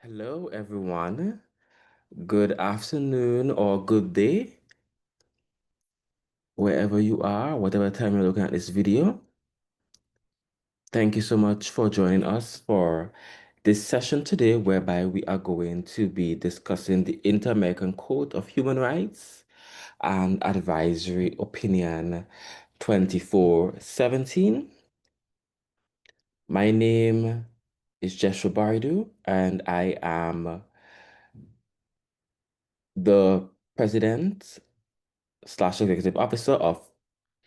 Hello, everyone. Good afternoon or good day, wherever you are, whatever time you're looking at this video. Thank you so much for joining us for this session today, whereby we are going to be discussing the Inter-American Code of Human Rights and Advisory Opinion 2417. My name is Jeshua Bardoo, and I am the president slash executive officer of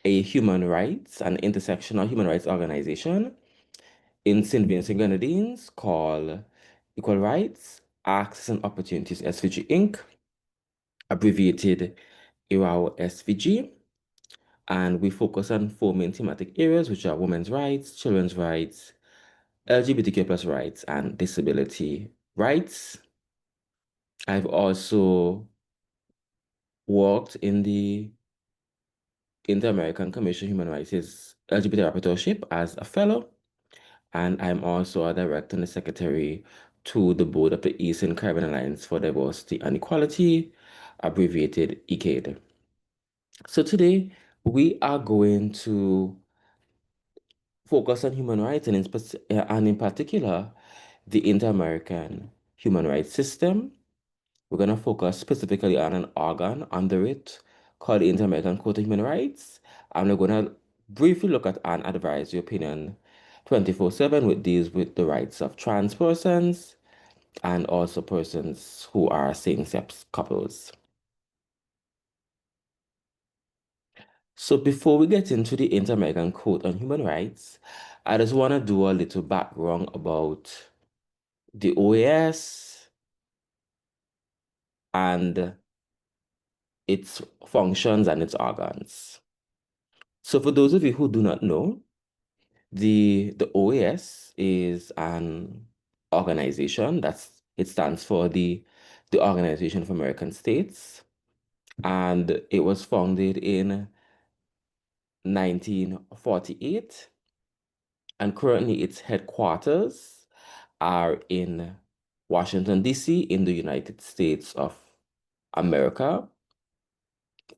a human rights and intersectional human rights organization in St. Vincent and Grenadines called Equal Rights, Access and Opportunities SVG Inc., abbreviated ERAO SVG. And we focus on four main thematic areas, which are women's rights, children's rights, LGBTQ plus rights, and disability rights. I've also worked in the Inter-American Commission on Human Rights' LGBT Rapporteurship as a fellow, and I'm also a director and a secretary to the board of the Eastern Caribbean Alliance for Diversity and Equality, abbreviated ECADE. So today we are going to focus on human rights and in particular the Inter-American human rights system. We're going to focus specifically on an organ under it called the Inter-American Court of Human Rights. And we're going to briefly look at an advisory opinion 24/7, which deals with the rights of trans persons and also persons who are same-sex couples. So before we get into the Inter-American Court on Human Rights, I just want to do a little background about the OAS and its functions and its organs. So for those of you who do not know, the OAS is an organization it stands for the Organization of American States, and it was founded in 1948, and currently its headquarters are in Washington, D.C., in the United States of America.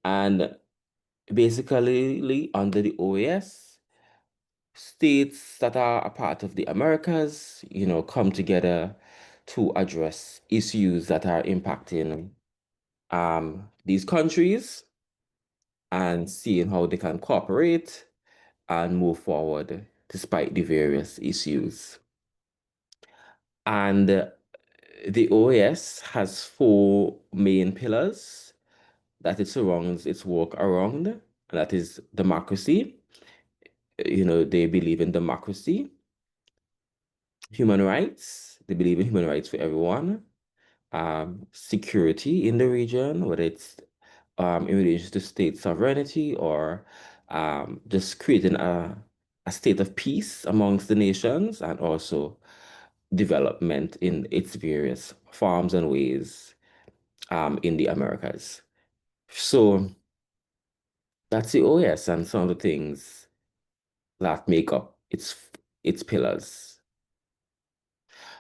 And basically, under the OAS, states that are a part of the Americas, come together to address issues that are impacting these countries and seeing how they can cooperate and move forward despite the various issues. And the OAS has four main pillars that it surrounds its work around, and that is democracy. They believe in democracy. Human rights, they believe in human rights for everyone. Security in the region, whether it's in relation to state sovereignty or just creating a state of peace amongst the nations, and also development in its various forms and ways in the Americas. So that's the OS and some of the things that make up its pillars.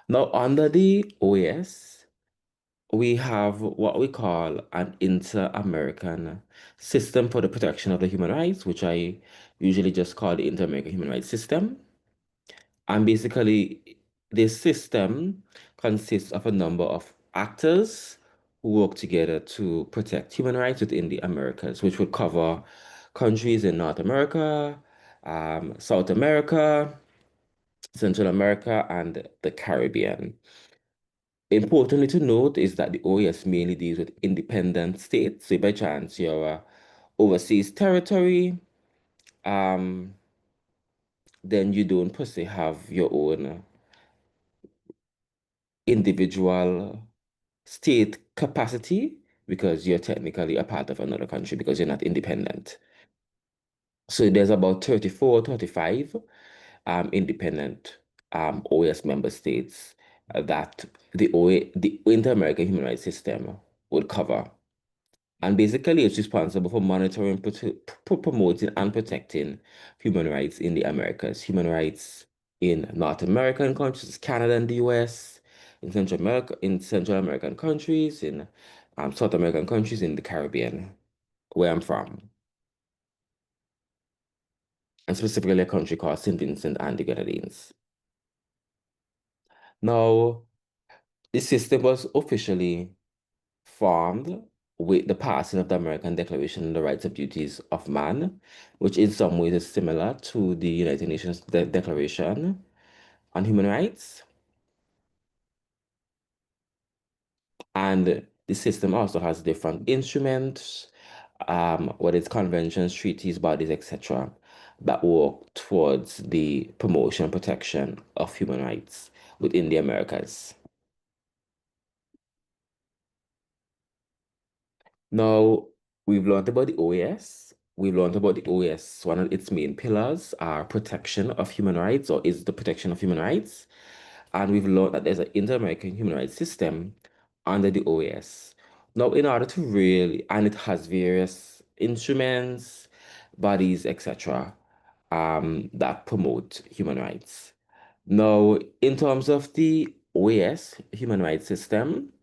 Now, under the OAS, we have what we call an Inter-American System for the Protection of the Human Rights, which I usually just call the Inter-American Human Rights System. And basically, this system consists of a number of actors who work together to protect human rights within the Americas, which would cover countries in North America, South America, Central America, and the Caribbean. Importantly to note is that the OAS mainly deals with independent states. So, by chance you're a overseas territory, um, then you don't per se have your own individual state capacity because you're technically a part of another country because you're not independent. So there's about 34, 35 independent OAS member states that the Inter-American Human Rights System would cover. And basically, it's responsible for monitoring, promoting, and protecting human rights in the Americas. Human rights in North American countries, Canada and the US. in Central American countries, in South American countries, in the Caribbean, where I'm from, and specifically a country called St. Vincent and the Grenadines. Now, the system was officially formed with the passing of the American Declaration on the Rights and Duties of Man, which in some ways is similar to the United Nations Declaration on Human Rights. And the system also has different instruments, whether it's conventions, treaties, bodies, etc., that work towards the promotion and protection of human rights within the Americas. Now, we've learned about the OAS. We've learned about the OAS. One of its main pillars are protection of human rights, or is the protection of human rights. And we've learned that there's an inter-American human rights system under the OAS. Now, in order to really, and it has various instruments, bodies, etc., that promote human rights. Now, in terms of the OAS human rights system,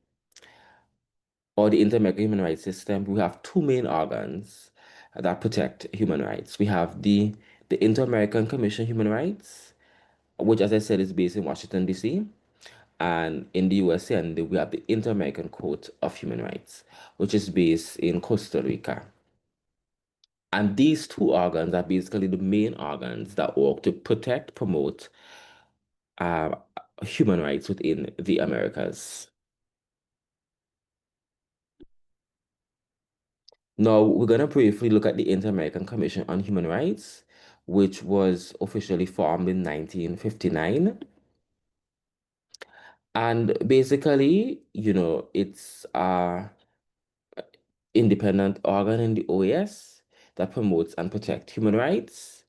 or the Inter-American Human Rights System, we have two main organs that protect human rights. We have the Inter-American Commission on Human Rights, which, as I said, is based in Washington, D.C., and in the USA, and we have the Inter-American Court of Human Rights, which is based in Costa Rica. And these two organs are basically the main organs that work to protect, promote uh, human rights within the Americas. Now, we're going to briefly look at the Inter-American Commission on Human Rights, which was officially formed in 1959. And basically, it's a independent organ in the OAS that promotes and protects human rights.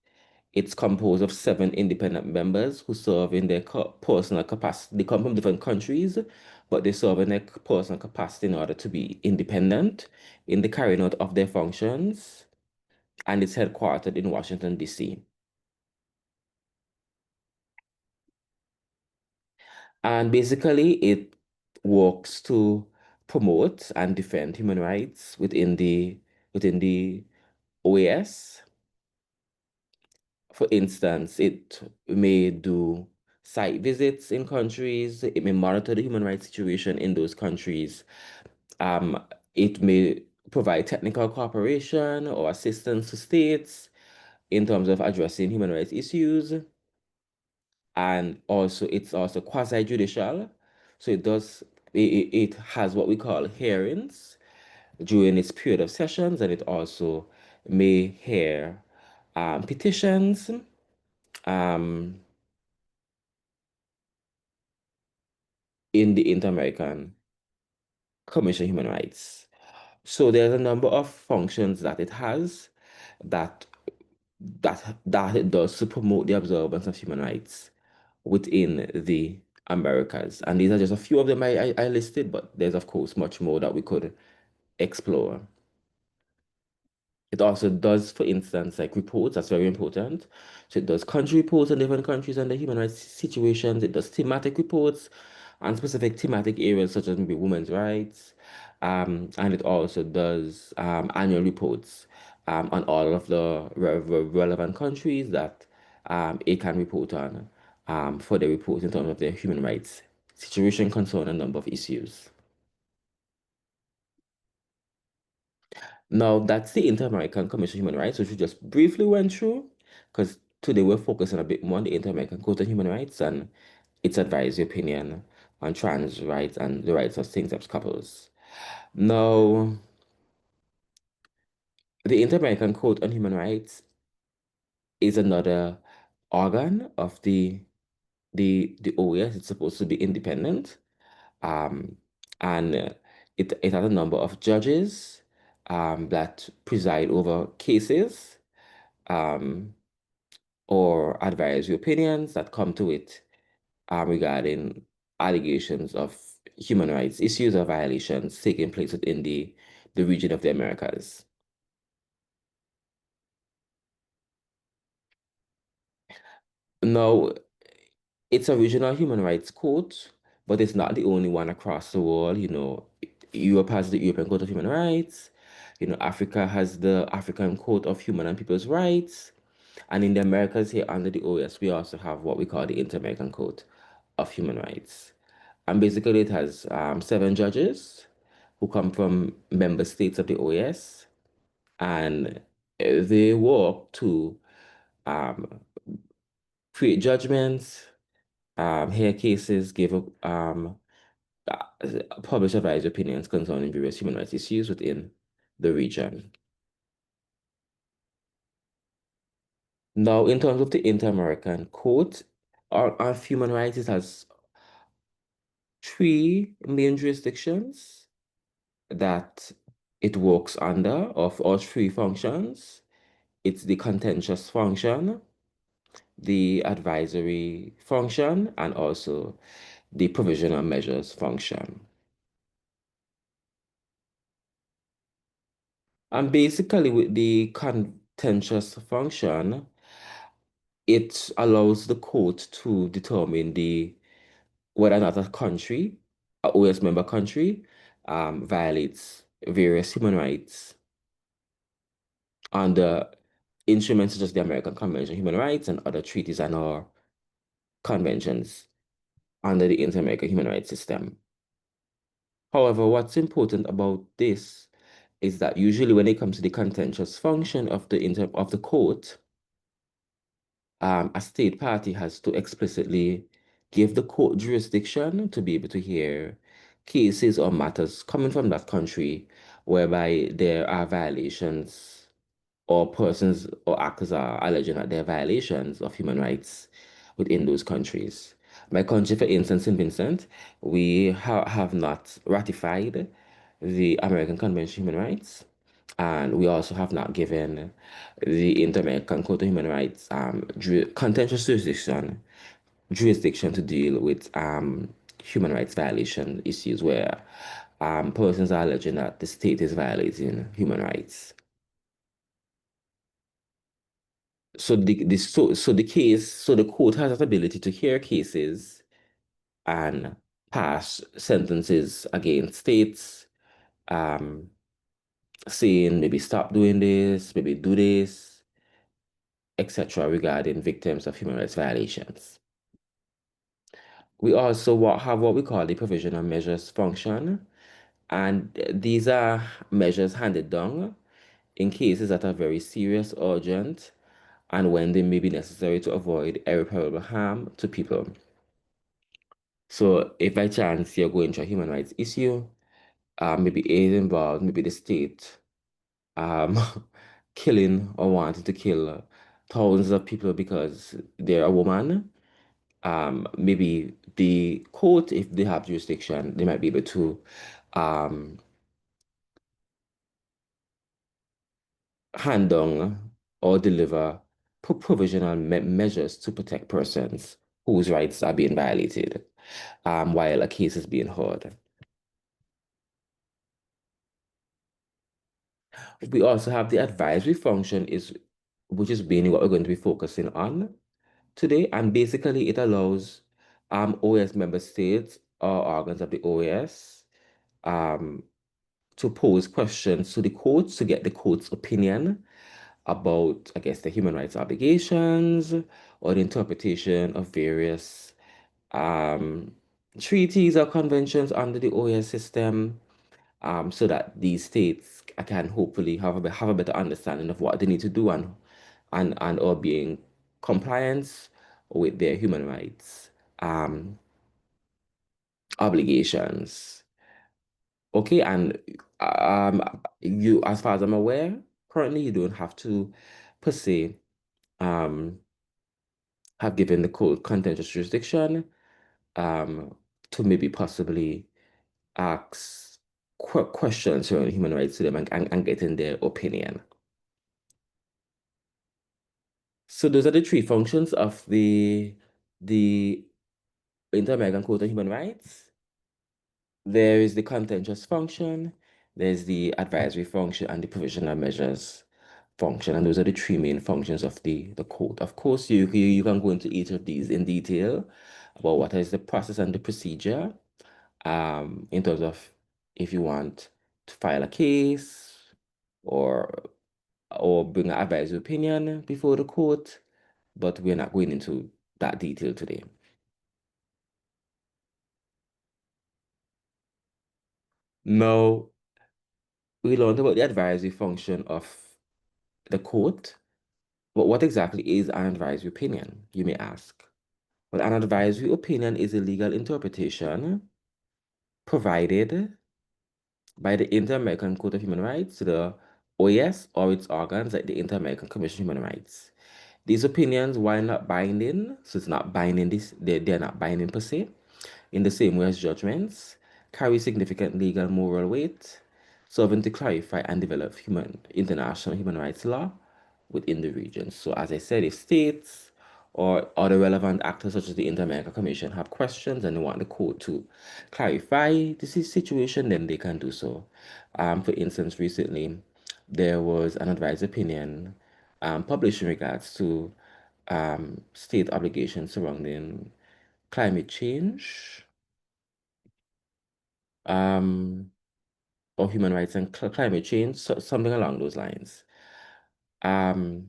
It's composed of seven independent members who serve in their personal capacity. They come from different countries, but they serve in their personal capacity in order to be independent in the carrying out of their functions. And it's headquartered in Washington, D.C. And basically, it works to promote and defend human rights within the OAS. For instance, it may do site visits in countries, it may monitor the human rights situation in those countries. Um, it may provide technical cooperation or assistance to states in terms of addressing human rights issues. And also it's also quasi-judicial. So it has what we call hearings during its period of sessions, and it also may hear petitions um, in the Inter-American Commission on Human Rights. So there's a number of functions that it has that that it does to promote the observance of human rights within the Americas. And these are just a few of them I listed, but there's of course much more that we could explore. It also does, for instance, like reports, that's very important. So it does country reports on different countries and the human rights situations. It does thematic reports on specific thematic areas such as maybe women's rights. And it also does annual reports on all of the relevant countries that it can report on for the report in terms of their human rights situation, concern, a number of issues. Now, that's the Inter-American Commission on Human Rights, which we just briefly went through, because today we're focusing a bit more on the Inter-American Court on Human Rights and its advisory opinion on trans rights and the rights of same-sex couples. Now, the Inter-American Court on Human Rights is another organ of the OAS. It's supposed to be independent, um, and it has a number of judges that preside over cases. Um, or advisory opinions that come to it regarding allegations of human rights issues or violations taking place within the region of the Americas. Now, it's a regional human rights court but it's not the only one across the world. Europe has the European Court of Human Rights. Africa has the African Court of Human and People's Rights. And in the Americas here under the OAS, we also have what we call the Inter-American Court of Human Rights. And basically, it has 7 judges who come from member states of the OAS, and they work to um, create judgments, hear cases, uh, publish advisory opinions concerning various human rights issues within the region. Now, in terms of the Inter-American Court of Human Rights, it has 3 main jurisdictions that it works under of all 3 functions. It's the contentious function, the advisory function, and also the provisional measures function. And basically, with the contentious function, it allows the court to determine whether or not a country, a OAS member country, violates various human rights under instruments such as the American Convention on Human Rights and other treaties and or conventions under the Inter-American Human Rights System. However, what's important about this is that usually when it comes to the contentious function of the court, a state party has to explicitly give the court jurisdiction to be able to hear cases or matters coming from that country whereby there are violations or persons or actors are alleging that there are violations of human rights within those countries. My country, for instance, in Vincent, we have not ratified the American Convention on Human Rights, and we also have not given the Inter-American Court of Human Rights contentious jurisdiction to deal with human rights violation issues where persons are alleging that the state is violating human rights. So the court has that ability to hear cases and pass sentences against states, um, saying maybe stop doing this, maybe do this, etc., regarding victims of human rights violations. We also have what we call the provisional measures function, and these are measures handed down in cases that are very serious, urgent, and when they may be necessary to avoid irreparable harm to people. So if by chance you're going through a human rights issue, maybe is involved, maybe the state um, killing or wanting to kill thousands of people because they're a woman, maybe the court, if they have jurisdiction, they might be able to um, hand down or deliver provisional measures to protect persons whose rights are being violated while a case is being heard. We also have the advisory function, which is mainly what we're going to be focusing on today. And basically, it allows OAS member states or organs of the OAS um, to pose questions to the courts to get the court's opinion about, I guess, the human rights obligations or the interpretation of various um, treaties or conventions under the OAS system, so that these states can hopefully have a better understanding of what they need to do and or being compliance with their human rights obligations. Okay, and as far as I'm aware, currently you don't have to per se um, have given the court contentious jurisdiction um, to maybe possibly ask questions around human rights to them and getting their opinion. So those are the 3 functions of the Inter-American Court of Human Rights. There is the contentious function, there's the advisory function, and the provisional measures function, and those are the three main functions of the court. Of course, you can go into each of these in detail about what is the process and the procedure, in terms of if you want to file a case or bring an advisory opinion before the court, but we're not going into that detail today. Now, we learned about the advisory function of the court, but what exactly is an advisory opinion, you may ask? Well, an advisory opinion is a legal interpretation provided by the Inter-American Court of Human Rights, the OAS, or its organs like the Inter-American Commission on Human Rights. These opinions, while not binding, so it's not binding they're not binding per se, in the same way as judgments, carry significant legal moral weight, serving to clarify and develop international human rights law within the region. So as I said, if states or other relevant actors such as the Inter-American Commission have questions and they want the court to clarify this situation, then they can do so. For instance, recently there was an advice opinion published in regards to state obligations surrounding climate change, um, or human rights and climate change, so something along those lines. Um,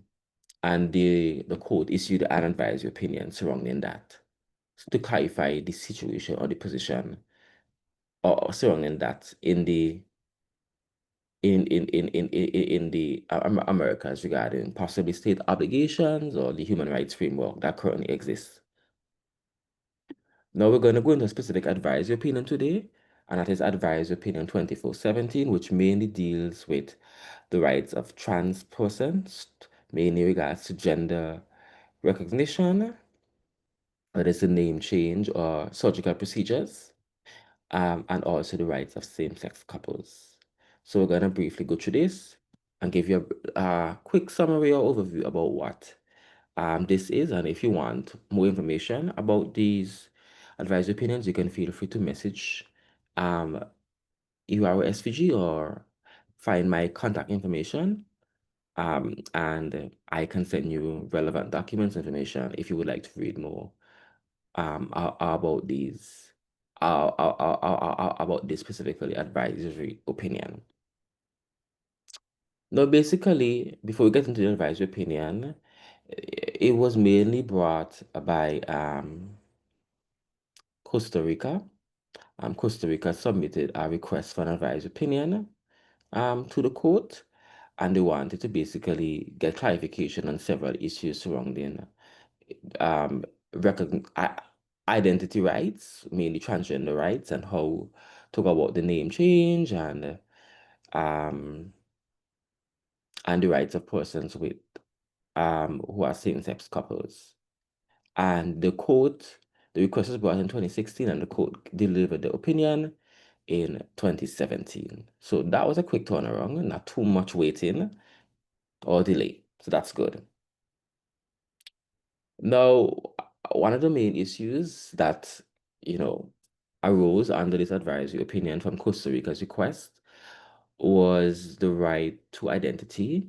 and the court issued an advisory opinion surrounding that to clarify the situation or the position or surrounding that in the in the Americas regarding possibly state obligations or the human rights framework that currently exists. Now we're going to go into a specific advisory opinion today, and that is advisory opinion 2417, which mainly deals with the rights of trans persons, mainly regards to gender recognition, whether it's a name change or surgical procedures, and also the rights of same-sex couples. So we're going to briefly go through this and give you a quick summary or overview about what this is. And if you want more information about these advisory opinions, you can feel free to message um, URSVG or find my contact information. And I can send you relevant documents information if you would like to read more about these about this specifically advisory opinion. Now, basically, before we get into the advisory opinion, it was mainly brought by Costa Rica. Costa Rica submitted a request for an advisory opinion to the court, and they wanted to basically get clarification on several issues surrounding um, recogn identity rights, mainly transgender rights, and how talk about the name change um, and the rights of persons with who are same-sex couples. And the request was brought in 2016, and the court delivered the opinion in 2017. So that was a quick turnaround, not too much waiting or delay. So that's good. Now, one of the main issues that, you know, arose under this advisory opinion from Costa Rica's request was the right to identity,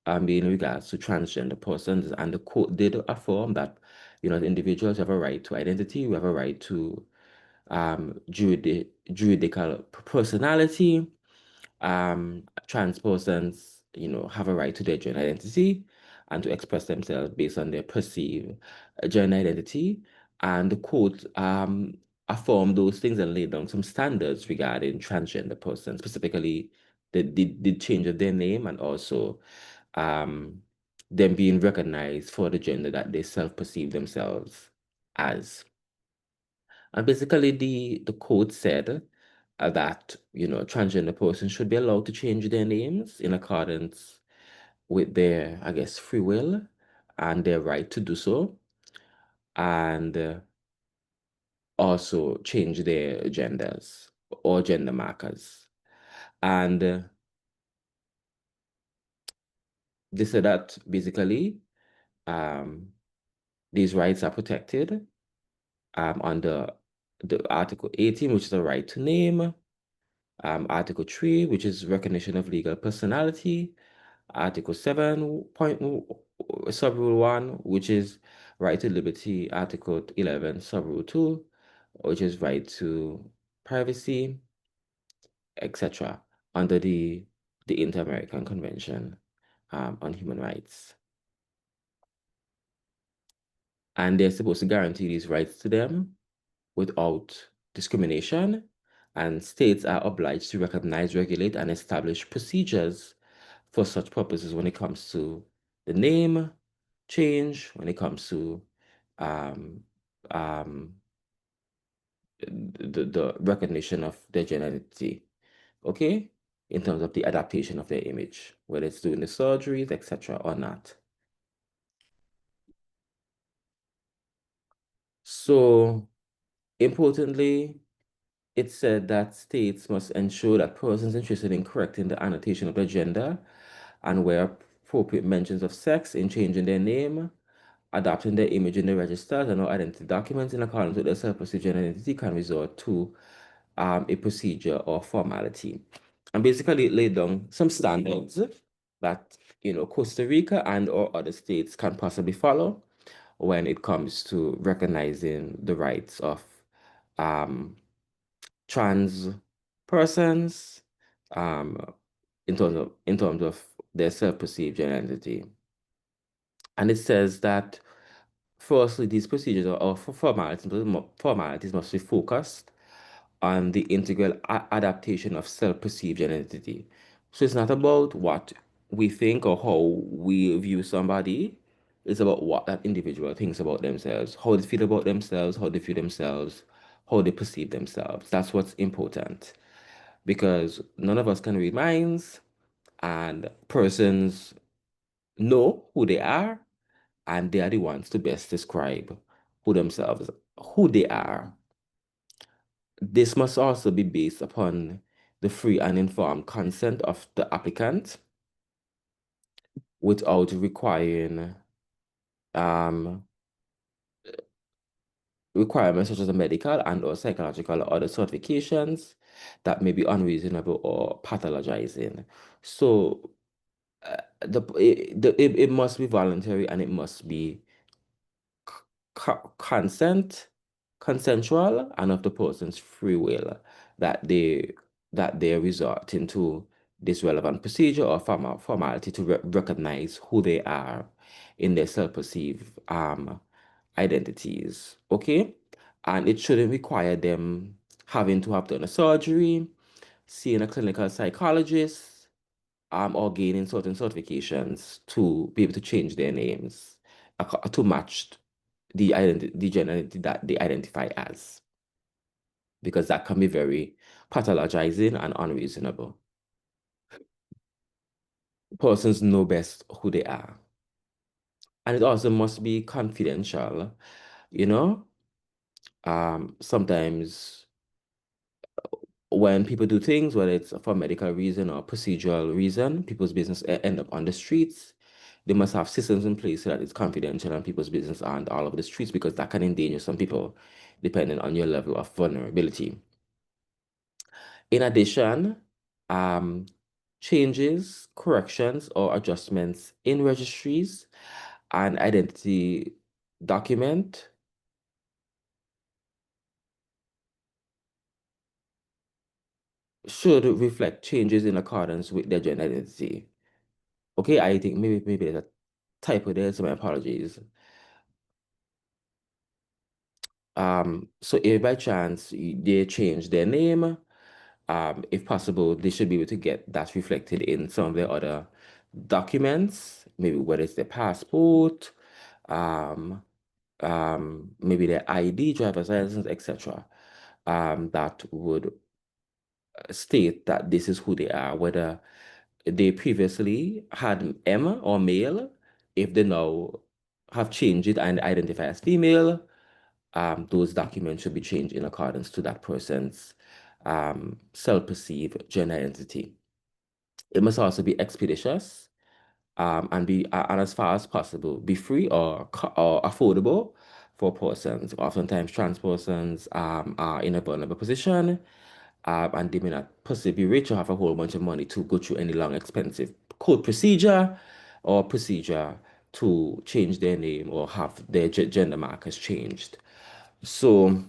in regards to transgender persons. And the court did affirm that, individuals have a right to identity, we have a right to juridical personality. Trans persons, have a right to their gender identity and to express themselves based on their perceived gender identity. And the court affirmed those things and laid down some standards regarding transgender persons, specifically the change of their name and also um, them being recognized for the gender that they self-perceive themselves as. And basically, the code said that transgender persons should be allowed to change their names in accordance with their, I guess, free will and their right to do so, and also change their genders or gender markers. And they said that basically um, these rights are protected under the Article 18, which is the right to name, Article 3, which is recognition of legal personality, Article 7, subrule 1, which is right to liberty, Article 11, subrule 2, which is right to privacy, etc., under the Inter-American Convention on Human Rights. And they're supposed to guarantee these rights to them without discrimination, and states are obliged to recognize, regulate, and establish procedures for such purposes when it comes to the name change, when it comes to um, um, the recognition of their gender identity, okay? In terms of the adaptation of their image, whether it's doing the surgeries, etc., or not. So, importantly, it said that states must ensure that persons interested in correcting the annotation of their gender and where appropriate mentions of sex in changing their name, adopting their image in the registers and or identity documents in accordance with their self-perceived gender identity can resort to a procedure or formality. And basically it laid down some standards that, Costa Rica and or other states can possibly follow when it comes to recognizing the rights of um, trans persons um, in terms of their self-perceived gender identity. And it says that firstly, these procedures or formalities must be focused on the integral adaptation of self-perceived identity. So it's not about what we think or how we view somebody. It's about what that individual thinks about themselves, how they feel about themselves, how they feel themselves, how they perceive themselves. That's what's important because none of us can read minds, and persons know who they are, and they are the ones to best describe who they are. This must also be based upon the free and informed consent of the applicant without requiring um, requirements such as a medical and or psychological or other certifications that may be unreasonable or pathologizing. So it must be voluntary and it must be consent, consensual, and of the person's free will that they resort into this relevant procedure or formality to recognize who they are in their self-perceived identities. Okay, and it shouldn't require them having to have done a surgery, seeing a clinical psychologist, or gaining certain certifications to be able to change their names to match the gender identity that they identify as, because that can be very pathologizing and unreasonable. Persons know best who they are. And it also must be confidential, you know? Sometimes when people do things, whether it's for medical reason or procedural reason, people's business end up on the streets. They must have systems in place so that it's confidential and people's business aren't all over the streets because that can endanger some people depending on your level of vulnerability. In addition, um, changes, corrections, or adjustments in registries and identity document should reflect changes in accordance with their gender identity. Okay, I think maybe there's a typo there, so my apologies. So if by chance they change their name, if possible, they should be able to get that reflected in some of their other documents, maybe whether it's their passport, um, maybe their ID, driver's license, etc. That would state that this is who they are, whether they previously had M or male, if they now have changed it and identify as female, those documents should be changed in accordance to that person's self-perceived gender identity. It must also be expeditious and as far as possible be free or affordable for persons. Oftentimes, trans persons are in a vulnerable position and they may not possibly be rich or have a whole bunch of money to go through any long, expensive court procedure or procedure to change their name or have their gender markers changed. So,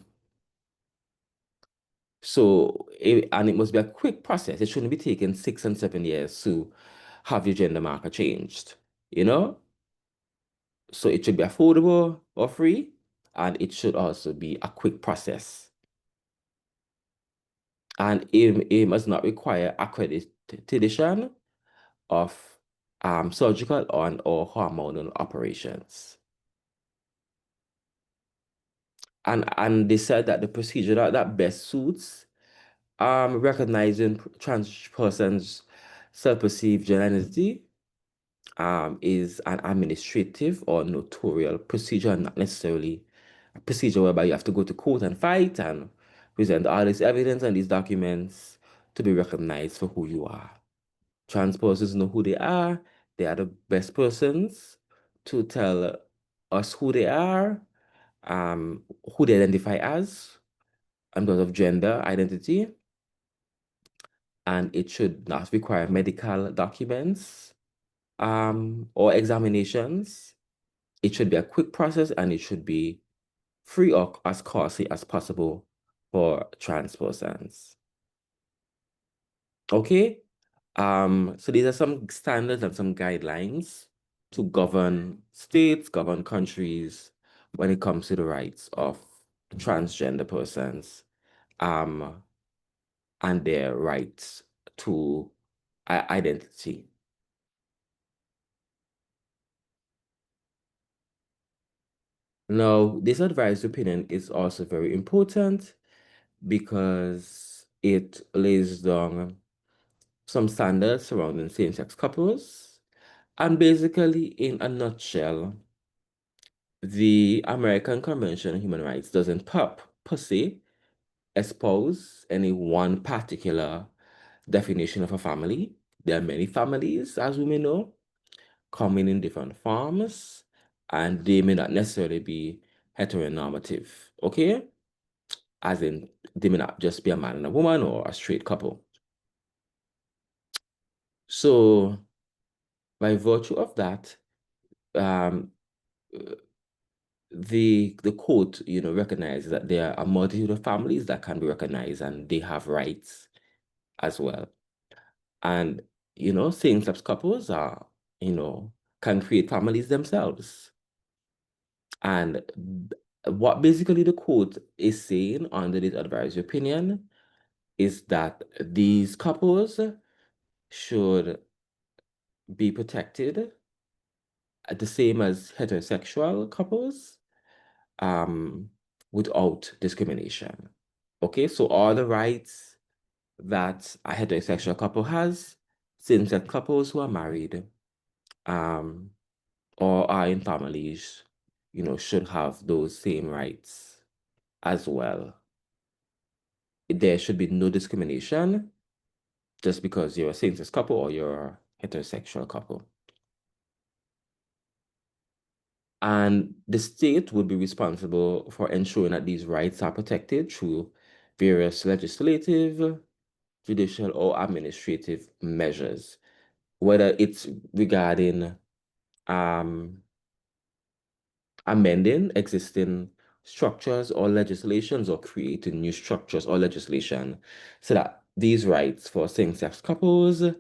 and it must be a quick process. It shouldn't be taking 6 and 7 years to have your gender marker changed, you know? So it should be affordable or free, and it should also be a quick process. And it must not require accreditation of surgical or hormonal operations. And they said that the procedure that best suits recognizing trans persons' self-perceived gender identity is an administrative or notarial procedure, not necessarily a procedure whereby you have to go to court and fight and present all this evidence and these documents to be recognized for who you are. Trans persons know who they are. They are the best persons to tell us who they are, who they identify as, in terms of gender identity, and it should not require medical documents or examinations. It should be a quick process and it should be free or as costly as possible for trans persons. Okay? So these are some standards and some guidelines to govern states, govern countries when it comes to the rights of transgender persons, um, and their rights to identity. Now, this advisory opinion is also very important because it lays down some standards surrounding same-sex couples. And basically, in a nutshell, the American Convention on Human Rights doesn't per se espouse any one particular definition of a family. There are many families, as we may know, coming in different forms, and they may not necessarily be heteronormative, okay? As in, they may not just be a man and a woman or a straight couple. So, by virtue of that, um, the court, recognizes that there are a multitude of families that can be recognized and they have rights as well. And, same-sex couples can create families themselves. And what basically the court is saying under this advisory opinion is that these couples should be protected the same as heterosexual couples without discrimination. Okay, so all the rights that a heterosexual couple has, same-sex couples who are married um, or are in families, should have those same rights as well. There should be no discrimination just because you're a same-sex couple or you're a heterosexual couple. And the state would be responsible for ensuring that these rights are protected through various legislative, judicial, or administrative measures, whether it's regarding um, amending existing structures or legislations or creating new structures or legislation so that these rights for same-sex couples or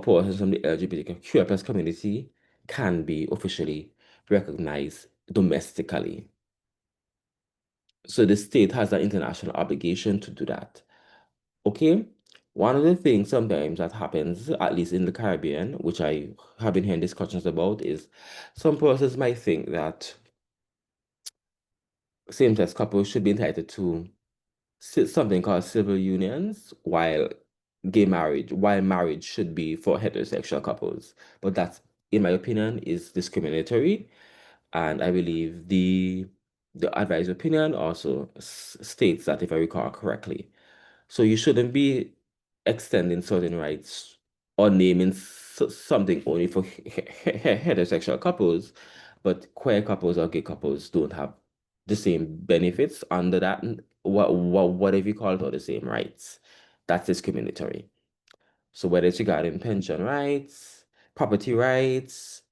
persons from the LGBTQ plus community can be officially recognized domestically. So the state has an international obligation to do that. Okay? One of the things sometimes that happens, at least in the Caribbean, which I have been hearing discussions about, is some persons might think that same-sex couples should be entitled to something called civil unions, while marriage should be for heterosexual couples. But that, in my opinion, is discriminatory. And I believe the advisory opinion also states that, if I recall correctly. So you shouldn't be extending certain rights or naming something only for heterosexual couples, but queer couples or gay couples don't have the same benefits under that, whatever you call it, or the same rights. That's discriminatory. So whether it's regarding pension rights, property rights,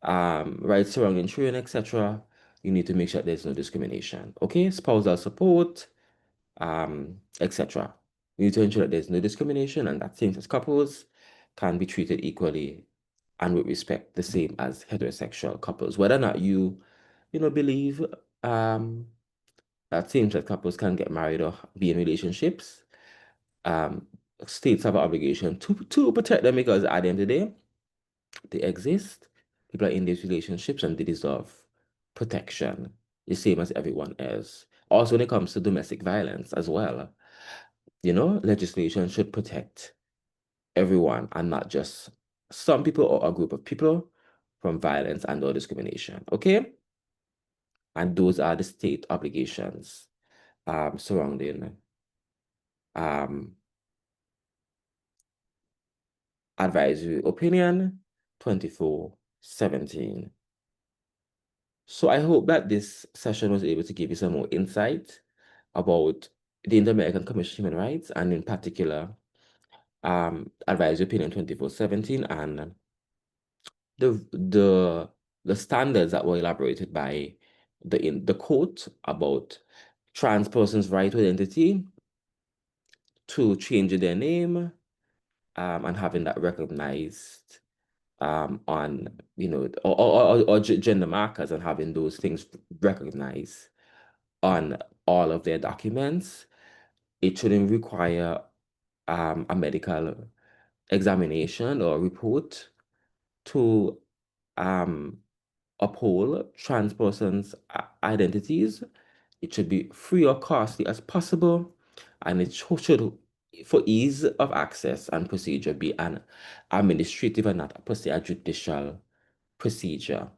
rights surrounding children, etc., you need to make sure there's no discrimination. Okay, spousal support, etc. You need to ensure that there's no discrimination and that same-sex couples can be treated equally and with respect the same as heterosexual couples. Whether or not you believe um, that same-sex couples can get married or be in relationships, um, states have an obligation to protect them because at the end of the day, they exist. People are in these relationships and they deserve protection, the same as everyone else. Also, when it comes to domestic violence as well, legislation should protect everyone and not just some people or a group of people from violence and or discrimination. Okay? And those are the state obligations surrounding um, advisory opinion 2417. So I hope that this session was able to give you some more insight about the Inter-American Commission on Human Rights and in particular advisory opinion 2417 and the standards that were elaborated by the court about trans persons' right to identity to change their name and having that recognized on or gender markers and having those things recognized on all of their documents. It shouldn't require a medical examination or report to um, uphold trans persons' identities. It should be free or costly as possible, and it should, for ease of access and procedure, be an administrative and not per se a judicial procedure.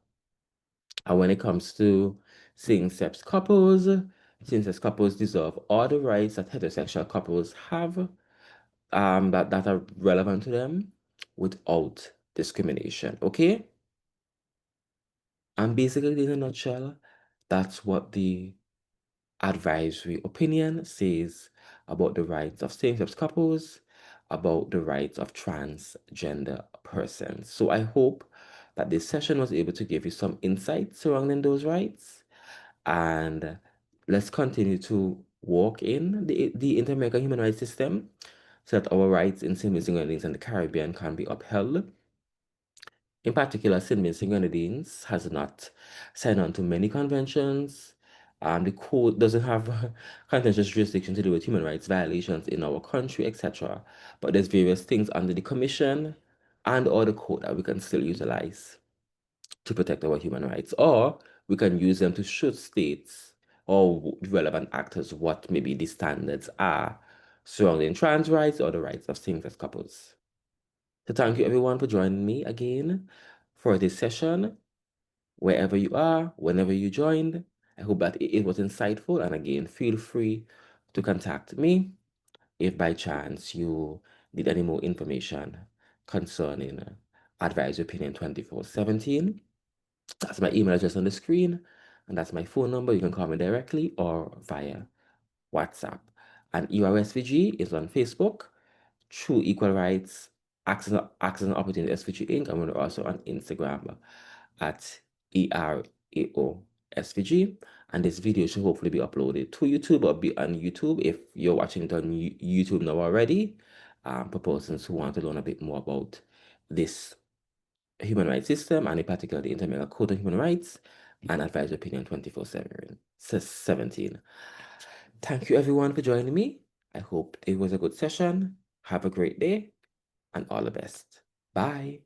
And when it comes to same-sex couples deserve all the rights that heterosexual couples have that are relevant to them without discrimination. Okay? And basically, in a nutshell, that's what the advisory opinion says about the rights of same-sex couples, about the rights of transgender persons. So I hope that this session was able to give you some insight surrounding those rights. And let's continue to walk in the Inter-American human rights system so that our rights in St. Vincent and Grenadines and the Caribbean can be upheld. In particular, St. Vincent and Grenadines has not signed on to many conventions. The court doesn't have contentious jurisdiction to do with human rights violations in our country, etc. But there's various things under the commission and or the court that we can still utilize to protect our human rights, or we can use them to show states or relevant actors what maybe the standards are surrounding trans rights or the rights of same-sex couples. So thank you everyone for joining me again for this session, wherever you are, whenever you joined. I hope that it was insightful, and again, feel free to contact me if by chance you need any more information concerning Advisory Opinion 2417. That's my email address on the screen, and that's my phone number. You can call me directly or via WhatsApp. And ERSVG is on Facebook, True Equal Rights, Access and Opportunity SVG Inc. And we're also on Instagram at ERAOSVG. And this video should hopefully be uploaded to YouTube or be on YouTube if you're watching it on YouTube now already. For persons who want to learn a bit more about this human rights system, and in particular the Inter-American Code of Human Rights and Advisory Opinion 2417. Thank you everyone for joining me. I hope it was a good session. Have a great day and all the best. Bye.